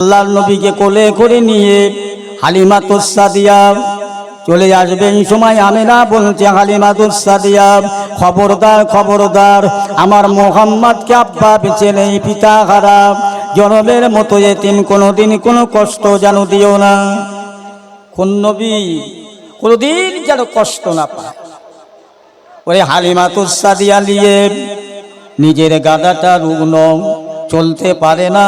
আল্লাহর নবীকে কোলে করে নিয়ে হালিমাতুস সাদিয়া চলে আসবে। এই সময় আমিনা বলছে, হালিমাতুস সাদিয়া খবরদার খবরদার, আমার মুহাম্মদকে আব্বা বেঁচে নেই, পিতা হারা, জনমের মতো এতিম, কোনোদিন কোনো কষ্ট যেন দিও না। কোন নবী কোনোদিন যেন কষ্ট না পায়। ওই হালিমাতুস সাদিয়া নিয়ে নিজের গাদাটা রুগ্ন, চলতে পারে না,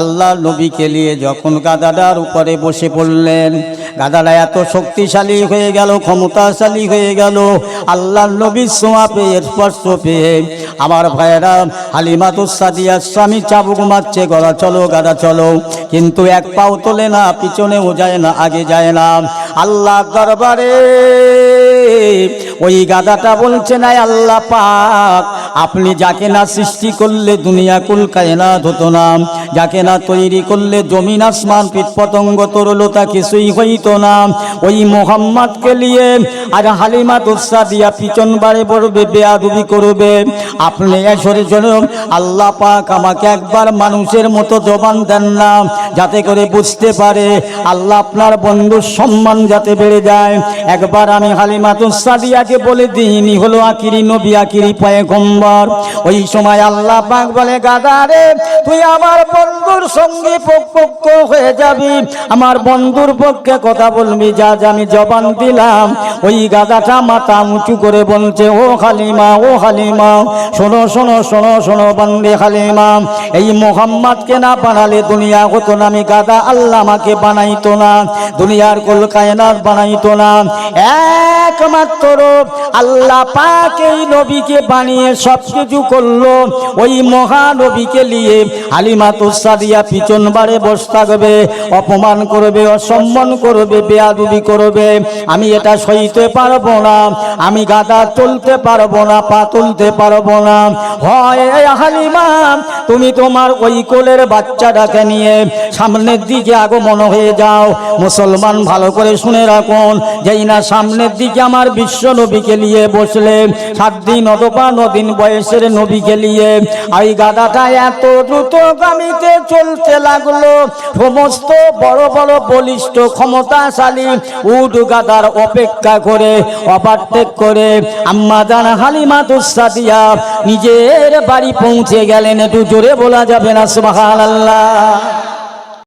আল্লাহ নবীকে নিয়ে যখন গাদাটার উপরে বসে পড়লেন, গাদাটা এত শক্তিশালী হয়ে গেল, ক্ষমতাশালী হয়ে গেল। আল্লাহ নবীর ছোঁয়া পেয়ে, স্পর্শ পেয়ে আমার ভাইয়েরা, হালিমাতুস সাদিয়ার স্বামী চাবুক মারছে, গলা চলো গাদা চলো, কিন্তু এক পাও তোলে না, পিছনেও যায় না, আগে যায় না। আল্লাহ দরবারে ওই গাদাটা বলছে, না আল্লাহ পাক, আপনি যাকে না সৃষ্টি করলে দুনিয়া কুল কায়নাত হতো না, যাকে না তৈরি করলে জমিন আসমান কীট পতঙ্গ তরলতা কিছুই হইতো না, ওই মুহাম্মদকে নিয়ে আর হালিমাতুস সাদিয়া পিছন বাড়ে পড়বে, বেয়াদবি করবে। আপনি এসরের জন্য আল্লাহ পাক আমাকে একবার মানুষের মতো জবান দেন না, যাতে করে বুঝতে পারে আল্লাহ আপনার বন্ধুর সম্মান যাতে বেড়ে যায়। একবার আমি হালিমাতুস সাদিয়াকে বলে দিইনি হলো আখিরি নবী, আখিরি পয়গম্বর। ওই সময় আল্লাহ পাক বলে, গাদারে তুই আমার বন্ধুর সঙ্গে পক্ষ হয়ে যাবি, আমার বন্ধুর পক্ষে কথা বলবি, যা যা আমি জবান দিলাম। ওই গাদাটা মাথা উঁচু করে বলছে, ও হালিমা, ও হালিমা, শোনো শোনো শোনো শোনো বান্দে হালিমা, এই মুহাম্মদকে না বানালে দুনিয়া হতো না। আমি গাদা, আল্লাহ আমাকে বানাইতো না, দুনিয়ার কুল কায়নাত বানাইতো না, একমাত্র আল্লাহ পাক এই নবীকে বানিয়ে সব কিছু করলো। ওই মহানবীকে নিয়ে হালিমাতুস সাদিয়া পিছন বারে বসে থাকবে, অপমান করবে, অসম্মান করবে, বেয়াদবি করবে। আমি এটা সইতে পারবো না, আমি গাদা চলতে পারবো না, পা তুলতে পারবো না। হয় হালিমা, তুমি তোমার ওই কোলের বাচ্চাটাকে নিয়ে সামনের দিকে আগমন হয়ে যাও। মুসলমান ভালো করে শুনে রাখুন, যেই না সামনের দিকে আমার বিশ্ব নবীকে নিয়ে বসলে, 7 দিন অথবা 9 দিন বয়সের নবীকে নিয়ে, এই গাদাটা এত দ্রুতগামীতে চলতে লাগলো। সমস্ত বড় বড় বলিষ্ঠ ক্ষমতাশালী উট গাদার অপেক্ষা করে, ওভারটেক করে আম্মা জান হালিমাতুস সাদিয়া নিজের বাড়ি পৌঁছে গেলেন। একটু জোরে বলা যাবে না সুবহানাল্লাহ?